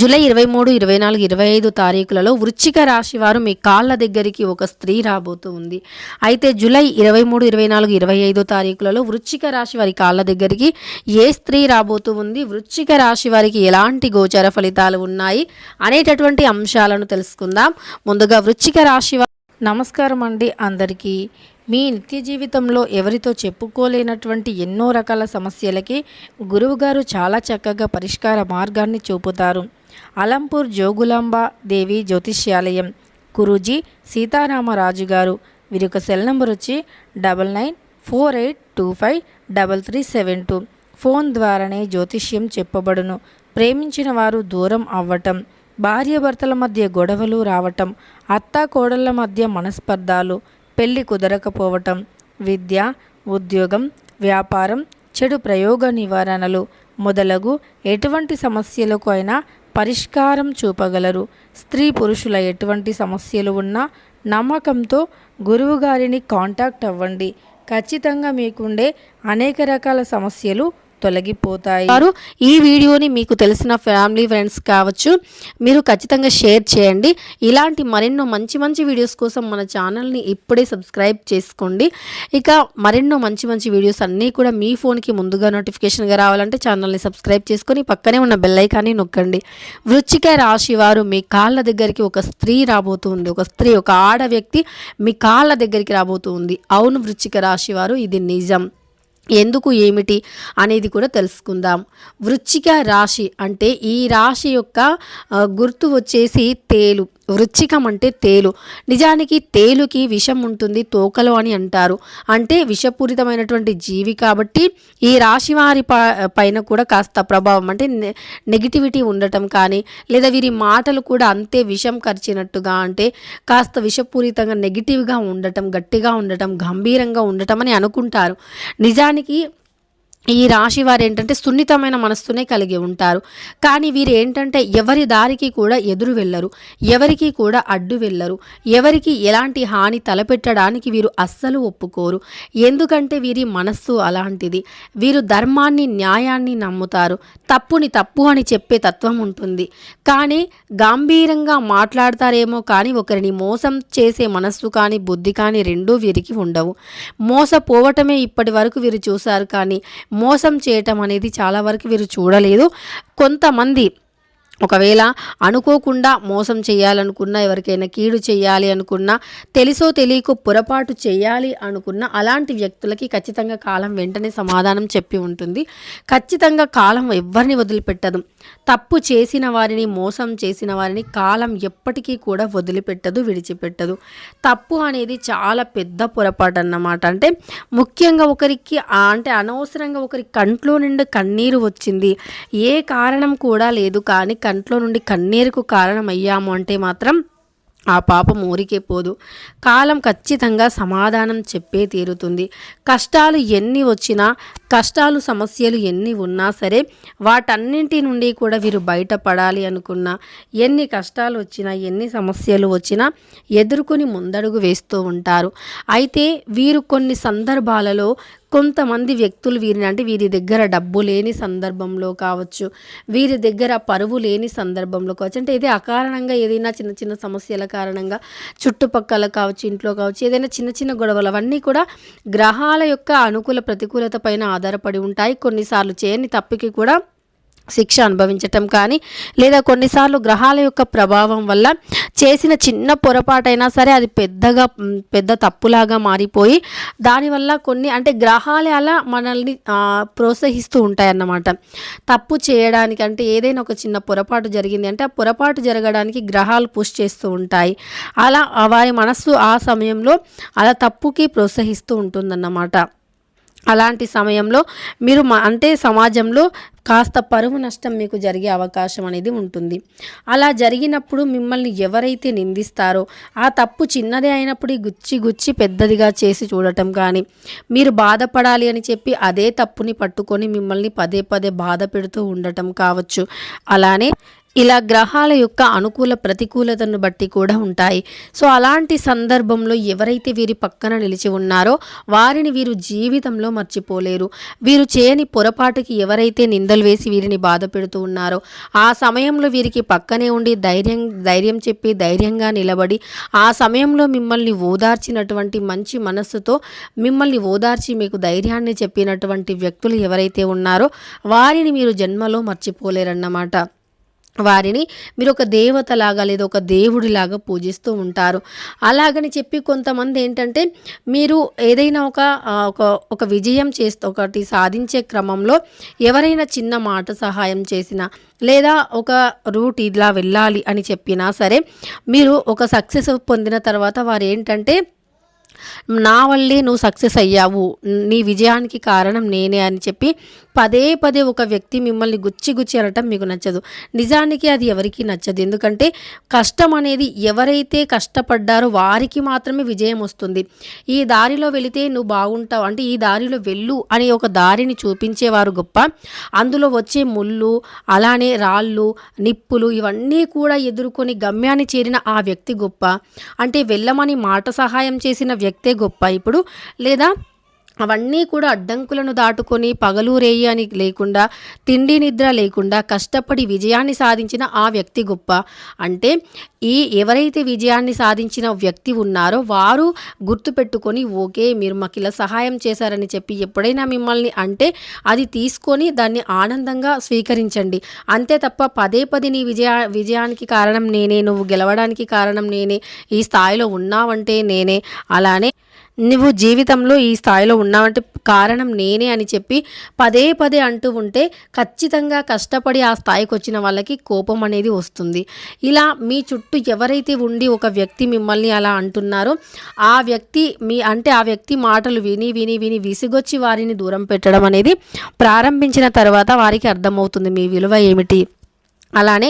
July 23, 24, 25 తారీఖులలో వృశ్చిక రాశి వారు మీ కాళ్ళ దగ్గరికి ఒక స్త్రీ రాబోతూ ఉంది. అయితే జూలై 23, 24, 25 తారీఖులలో వృశ్చిక రాశి వారి కాళ్ళ దగ్గరికి ఏ స్త్రీ రాబోతూ ఉంది, వృశ్చిక రాశి వారికి ఎలాంటి గోచర ఫలితాలు ఉన్నాయి అనేటటువంటి అంశాలను తెలుసుకుందాం. ముందుగా వృశ్చిక రాశి వారు నమస్కారం అండి అందరికీ. మీ నిత్య జీవితంలో ఎవరితో చెప్పుకోలేనటువంటి ఎన్నో రకాల సమస్యలకి గురువుగారు చాలా చక్కగా పరిష్కార మార్గాన్ని చూపుతారు. అలంపూర్ జోగులాంబ దేవి జ్యోతిష్యాలయం గురూజీ సీతారామరాజు గారు. వీరి యొక్క సెల్ నెంబర్ వచ్చి 9948253372. ఫోన్ ద్వారానే జ్యోతిష్యం చెప్పబడును. ప్రేమించిన వారు దూరం అవ్వటం, భార్యాభర్తల మధ్య గొడవలు రావటం, అత్తా కోడళ్ళ మధ్య మనస్పర్ధాలు, పెళ్లి కుదరకపోవటం, విద్య, ఉద్యోగం, వ్యాపారం, చెడు ప్రయోగ నివారణలు మొదలగు ఎటువంటి సమస్యలకు అయినా పరిష్కారం చూపగలరు. స్త్రీ పురుషుల ఎటువంటి సమస్యలు ఉన్నా నమ్మకంతో గురువుగారిని కాంటాక్ట్ అవ్వండి. ఖచ్చితంగా మీకుండే అనేక రకాల సమస్యలు తొలగిపోతాయి. వారు ఈ వీడియోని మీకు తెలిసిన ఫ్యామిలీ ఫ్రెండ్స్ కావచ్చు, మీరు ఖచ్చితంగా షేర్ చేయండి. ఇలాంటి మరెన్నో మంచి మంచి వీడియోస్ కోసం మన ఛానల్ని ఇప్పుడే సబ్స్క్రైబ్ చేసుకోండి. ఇక మరెన్నో మంచి మంచి వీడియోస్ అన్నీ కూడా మీ ఫోన్కి ముందుగా నోటిఫికేషన్గా రావాలంటే ఛానల్ని సబ్స్క్రైబ్ చేసుకొని పక్కనే ఉన్న బెల్ ఐకాన్ని నొక్కండి. వృశ్చిక రాశి వారు మీ కాళ్ళ దగ్గరికి ఒక స్త్రీ రాబోతుంది. ఒక స్త్రీ, ఒక ఆడ వ్యక్తి మీ కాళ్ళ దగ్గరికి రాబోతుంది. అవును వృశ్చిక రాశి వారు, ఇది నిజం. ఎందుకు ఏమిటి అనేది కూడా తెలుసుకుందాం. వృశ్చిక రాశి అంటే ఈ రాశి యొక్క గుర్తు వచ్చేసి తేలు. వృశ్చికం అంటే తేలు. నిజానికి తేలుకి విషం ఉంటుంది తోకలో అని అంటారు. అంటే విషపూరితమైనటువంటి జీవి కాబట్టి ఈ రాశి వారి పైన కూడా కాస్త ప్రభావం అంటే నెగిటివిటీ ఉండటం కానీ, లేదా వీరి మాటలు కూడా అంతే విషం కరిచినట్టుగా, అంటే కాస్త విషపూరితంగా నెగిటివ్గా ఉండటం, గట్టిగా ఉండటం, గంభీరంగా ఉండటం అని అనుకుంటారు. నిజానికి ఈ రాశి వారు ఏంటంటే సున్నితమైన మనస్సునే కలిగి ఉంటారు. కానీ వీరు ఏంటంటే ఎవరి దారికి కూడా ఎదురు వెళ్ళరు, ఎవరికి కూడా అడ్డు వెళ్ళరు, ఎవరికి ఎలాంటి హాని తలపెట్టడానికి వీరు అస్సలు ఒప్పుకోరు. ఎందుకంటే వీరి మనస్సు అలాంటిది. వీరు ధర్మాన్ని, న్యాయాన్ని నమ్ముతారు. తప్పుని తప్పు అని చెప్పే తత్వం ఉంటుంది. కానీ గంభీరంగా మాట్లాడతారేమో కానీ ఒకరిని మోసం చేసే మనస్సు కానీ, బుద్ధి కానీ రెండూ వీరికి ఉండవు. మోసపోవటమే ఇప్పటి వరకు వీరు చూశారు, కానీ మోసం చేయటం అనేది చాలా వరకు వీరు చూడలేదు. కొంతమంది ఒకవేళ అనుకోకుండా మోసం చేయాలనుకున్నా, ఎవరికైనా కీడు చేయాలి అనుకున్నా, తెలుసో తెలియకో పొరపాటు చేయాలి అనుకున్నా, అలాంటి వ్యక్తులకి ఖచ్చితంగా కాలం వెంటనే సమాధానం చెప్పి ఉంటుంది. ఖచ్చితంగా కాలం ఎవరిని వదిలిపెట్టదు. తప్పు చేసిన వారిని, మోసం చేసిన వారిని కాలం ఎప్పటికీ కూడా వదిలిపెట్టదు, విడిచిపెట్టదు. తప్పు అనేది చాలా పెద్ద పొరపాటు అన్నమాట. అంటే ముఖ్యంగా ఒకరికి అంటే అనవసరంగా ఒకరి కంట్లో నుండి కన్నీరు వచ్చింది, ఏ కారణం కూడా లేదు, కానీ కంట్లో నుండి కన్నీరుకు కారణమయ్యాము అంటే మాత్రం ఆ పాపం ఊరికే పోదు. కాలం ఖచ్చితంగా సమాధానం చెప్పే తీరుతుంది. కష్టాలు ఎన్ని వచ్చినా, కష్టాలు సమస్యలు ఎన్ని ఉన్నా సరే వాటన్నింటి నుండి కూడా వీరు బయటపడాలి అనుకున్నా, ఎన్ని కష్టాలు వచ్చినా, ఎన్ని సమస్యలు వచ్చినా ఎదుర్కొని ముందడుగు వేస్తూ ఉంటారు. అయితే వీరు కొన్ని సందర్భాలలో కొంతమంది వ్యక్తులు వీరిని, అంటే వీరి దగ్గర డబ్బు లేని సందర్భంలో కావచ్చు, వీరి దగ్గర పరువు లేని సందర్భంలో కావచ్చు, అంటే ఇది అకారణంగా ఏదైనా చిన్న చిన్న సమస్యల కారణంగా చుట్టుపక్కల కావచ్చు, ఇంట్లో కావచ్చు, ఏదైనా చిన్న చిన్న గొడవలు అవన్నీ కూడా గ్రహాల యొక్క అనుకూల ప్రతికూలత పైన ఆధారపడి ఉంటాయి. కొన్నిసార్లు చేయని తప్పుకి కూడా శిక్ష అనుభవించటం కానీ, లేదా కొన్నిసార్లు గ్రహాల యొక్క ప్రభావం వల్ల చేసిన చిన్న పొరపాటైనా సరే అది పెద్ద తప్పులాగా మారిపోయి దానివల్ల కొన్ని, అంటే గ్రహాలే అలా మనల్ని ప్రోత్సహిస్తూ ఉంటాయన్నమాట తప్పు చేయడానికి. అంటే ఏదైనా ఒక చిన్న పొరపాటు జరిగింది అంటే ఆ పొరపాటు జరగడానికి గ్రహాలు పుష్ చేస్తూ ఉంటాయి. అలా వారి మనస్సు ఆ సమయంలో అలా తప్పుకి ప్రోత్సహిస్తూ ఉంటుందన్నమాట. అలాంటి సమయంలో మీరు అంటే సమాజంలో కాస్త పరువు నష్టం మీకు జరిగే అవకాశం అనేది ఉంటుంది. అలా జరిగినప్పుడు మిమ్మల్ని ఎవరైతే నిందిస్తారో ఆ తప్పు చిన్నదే అయినప్పుడు గుచ్చి పెద్దదిగా చేసి చూడటం కానీ, మీరు బాధపడాలి అని చెప్పి అదే తప్పుని పట్టుకొని మిమ్మల్ని పదే పదే బాధ పెడుతూ ఉండటం కావచ్చు. అలానే ఇలా గ్రహాల యొక్క అనుకూల ప్రతికూలతను బట్టి కూడా ఉంటాయి. సో అలాంటి సందర్భంలో ఎవరైతే వీరి పక్కన నిలిచి ఉన్నారో వారిని వీరు జీవితంలో మర్చిపోలేరు. వీరు చేయని పొరపాటుకి ఎవరైతే నిందలు వేసి వీరిని బాధ పెడుతూ ఉన్నారో ఆ సమయంలో వీరికి పక్కనే ఉండి ధైర్యం చెప్పి ధైర్యంగా నిలబడి ఆ సమయంలో మిమ్మల్ని ఓదార్చినటువంటి మంచి మనస్సుతో మిమ్మల్ని ఓదార్చి మీకు ధైర్యాన్ని చెప్పినటువంటి వ్యక్తులు ఎవరైతే ఉన్నారో వారిని మీరు జన్మలో మర్చిపోలేరన్నమాట. వారిని మీరు ఒక దేవతలాగా లేదా ఒక దేవుడిలాగా పూజిస్తూ ఉంటారు. అలాగని చెప్పి కొంతమంది ఏంటంటే మీరు ఏదైనా ఒక విజయం ఒకటి సాధించే క్రమంలో ఎవరైనా చిన్న మాట సహాయం చేసినా లేదా ఒక రూట్ ఇలా వెళ్ళాలి అని చెప్పినా సరే మీరు ఒక సక్సెస్ పొందిన తర్వాత వారు ఏంటంటే నా వల్లే నువ్వు సక్సెస్ అయ్యావు, నీ విజయానికి కారణం నేనే అని చెప్పి పదే పదే ఒక వ్యక్తి మిమ్మల్ని గుచ్చి అనటం మీకు నచ్చదు. నిజానికి అది ఎవరికీ నచ్చదు. ఎందుకంటే కష్టం అనేది ఎవరైతే కష్టపడ్డారో వారికి మాత్రమే విజయం వస్తుంది. ఈ దారిలో వెళితే నువ్వు బాగుంటావు అంటే ఈ దారిలో వెళ్ళు అనే ఒక దారిని చూపించేవారు గొప్ప. అందులో వచ్చే ముళ్ళు అలానే రాళ్ళు నిప్పులు ఇవన్నీ కూడా ఎదుర్కొని గమ్యాన్ని చేరిన ఆ వ్యక్తి గొప్ప. అంటే వెళ్ళమని మాట సహాయం చేసిన వ్యక్తే గొప్ప ఇప్పుడు. లేదా అవన్నీ కూడా అడ్డంకులను దాటుకొని పగలు రేయి అని లేకుండా తిండి నిద్ర లేకుండా కష్టపడి విజయాన్ని సాధించిన ఆ వ్యక్తి గొప్ప. అంటే ఎవరైతే విజయాన్ని సాధించిన వ్యక్తి ఉన్నారో వారు గుర్తుపెట్టుకొని ఓకే మీరు మాకు ఇలా సహాయం చేశారని చెప్పి ఎప్పుడైనా మిమ్మల్ని అంటే అది తీసుకొని దాన్ని ఆనందంగా స్వీకరించండి. అంతే తప్ప పదే పదే నీ విజయానికి కారణం నేనే, నువ్వు గెలవడానికి కారణం నేనే, ఈ స్థాయిలో ఉన్నావంటే నేనే, అలానే నువ్వు జీవితంలో ఈ స్థాయిలో ఉన్నావంటే కారణం నేనే అని చెప్పి పదే పదే అంటూ ఉంటే ఖచ్చితంగా కష్టపడి ఆ స్థాయికి వచ్చిన వాళ్ళకి కోపం అనేది వస్తుంది. ఇలా మీ చుట్టూ ఎవరైతే ఉండి ఒక వ్యక్తి మిమ్మల్ని అలా అంటున్నారో ఆ వ్యక్తి మాటలు విని విని విని విసిగొచ్చి వారిని దూరం పెట్టడం అనేది ప్రారంభించిన తర్వాత వారికి అర్థమవుతుంది మీ విలువ ఏమిటి. అలానే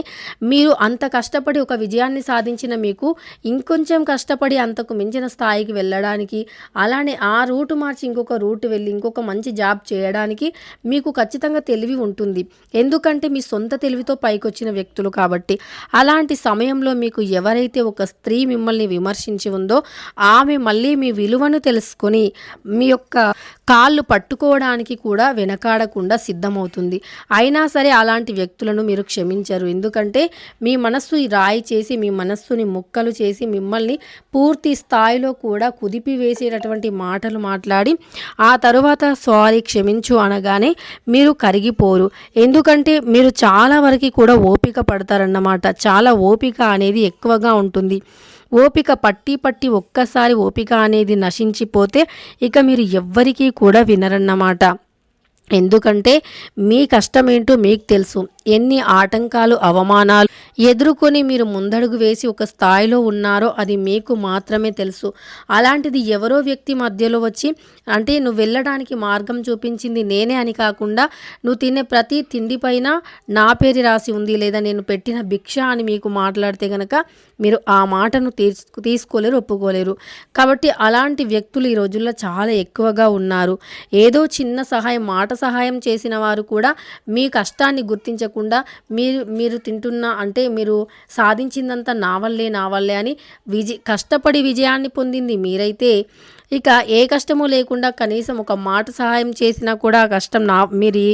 మీరు అంత కష్టపడి ఒక విజయాన్ని సాధించిన మీకు ఇంకొంచెం కష్టపడి అంతకు మించిన స్థాయికి వెళ్ళడానికి అలానే ఆ రూటు మార్చి ఇంకొక రూటు వెళ్ళి ఇంకొక మంచి జాబ్ చేయడానికి మీకు ఖచ్చితంగా తెలివి ఉంటుంది. ఎందుకంటే మీ సొంత తెలివితో పైకొచ్చిన వ్యక్తులు కాబట్టి. అలాంటి సమయంలో మీకు ఎవరైతే ఒక స్త్రీ మిమ్మల్ని విమర్శించి ఉందో ఆమె మళ్ళీ మీ విలువను తెలుసుకొని మీ యొక్క కాళ్ళు పట్టుకోవడానికి కూడా వెనకాడకుండా సిద్ధమవుతుంది. అయినా సరే అలాంటి వ్యక్తులను మీరు క్షమించారు. ఎందుకంటే మీ మనస్సు రాయి చేసి మీ మనస్సుని ముక్కలు చేసి మిమ్మల్ని పూర్తి స్థాయిలో కూడా కుదిపివేసేటటువంటి మాటలు మాట్లాడి ఆ తరువాత సారీ క్షమించు అనగానే మీరు కరిగిపోరు. ఎందుకంటే మీరు చాలా వరకు కూడా ఓపిక పడతారన్నమాట. చాలా ఓపిక అనేది ఎక్కువగా ఉంటుంది. ఓపిక పట్టి ఒక్కసారి ఓపిక అనేది నశించిపోతే ఇక మీరు ఎవ్వరికీ కూడా వినరన్నమాట. ఎందుకంటే మీ కష్టం ఏంటో మీకు తెలుసు. ఎన్ని ఆటంకాలు అవమానాలు ఎదుర్కొని మీరు ముందడుగు వేసి ఒక స్థాయిలో ఉన్నారో అది మీకు మాత్రమే తెలుసు. అలాంటిది ఎవరో వ్యక్తి మధ్యలో వచ్చి అంటే నువ్వు వెళ్ళడానికి మార్గం చూపించింది నేనే అని కాకుండా నువ్వు తినే ప్రతి తిండి పైన నా పేరు రాసి ఉంది లేదా నేను పెట్టిన భిక్ష అని మీకు మాట్లాడితే కనుక మీరు ఆ మాటను తీసుకోలేరు, ఒప్పుకోలేరు. కాబట్టి అలాంటి వ్యక్తులు ఈ రోజుల్లో చాలా ఎక్కువగా ఉన్నారు. ఏదో చిన్న సహాయం మాట సహాయం చేసిన వారు కూడా మీ కష్టాన్ని గుర్తించకుండా మీరు తింటున్న అంటే మీరు సాధించిందంతా నా వల్లే అని కష్టపడి విజయాన్ని పొందింది మీరైతే ఇక ఏ కష్టము లేకుండా కనీసం ఒక మాట సహాయం చేసినా కూడా ఆ కష్టం మీరు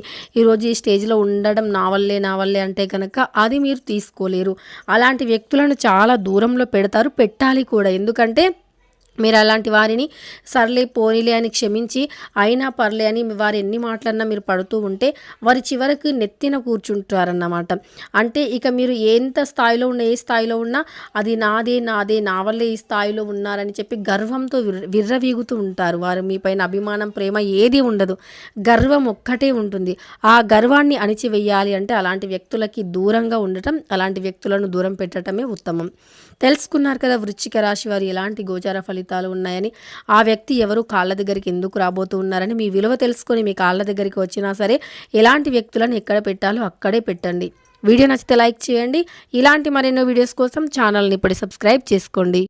ఈరోజు ఈ స్టేజ్లో ఉండడం నా వల్లే అంటే కనుక అది మీరు తీసుకోలేరు. అలాంటి వ్యక్తులను చాలా దూరంలో పెట్టాలి కూడా. ఎందుకంటే మీరు అలాంటి వారిని సర్లే పోనీలే అని క్షమించి అయినా పర్లే అని వారు ఎన్ని మాటలన్నా మీరు పడుతూ ఉంటే వారి చివరికి నెత్తిన కూర్చుంటారన్నమాట. అంటే ఇక మీరు ఎంత స్థాయిలో ఉన్నా ఏ స్థాయిలో ఉన్నా అది నాదే నా వల్లే ఈ స్థాయిలో ఉన్నారని చెప్పి గర్వంతో విర్రవీగుతూ ఉంటారు. వారు మీపైన అభిమానం ప్రేమ ఏది ఉండదు, గర్వం ఒక్కటే ఉంటుంది. ఆ గర్వాన్ని అణిచివేయాలి అంటే అలాంటి వ్యక్తులకి దూరంగా ఉండటం, అలాంటి వ్యక్తులను దూరం పెట్టడమే ఉత్తమం. తెలుసుకున్నారు కదా వృశ్చిక రాశి వారు ఎలాంటి గోచార ఫలితాలు ఉన్నాయని. ఆ వ్యక్తి ఎవరు, కాళ్ళ దగ్గరికి ఎందుకు రాబోతూ ఉన్నారని మీ విలువ తెలుసుకొని మీ కాళ్ళ దగ్గరికి వచ్చినా సరే ఎలాంటి వ్యక్తులను ఎక్కడ పెట్టాలో అక్కడే పెట్టండి. వీడియో నచ్చితే లైక్ చేయండి. ఇలాంటి మరెన్నో వీడియోస్ కోసం ఛానల్ని ఇప్పుడు సబ్స్క్రైబ్ చేసుకోండి.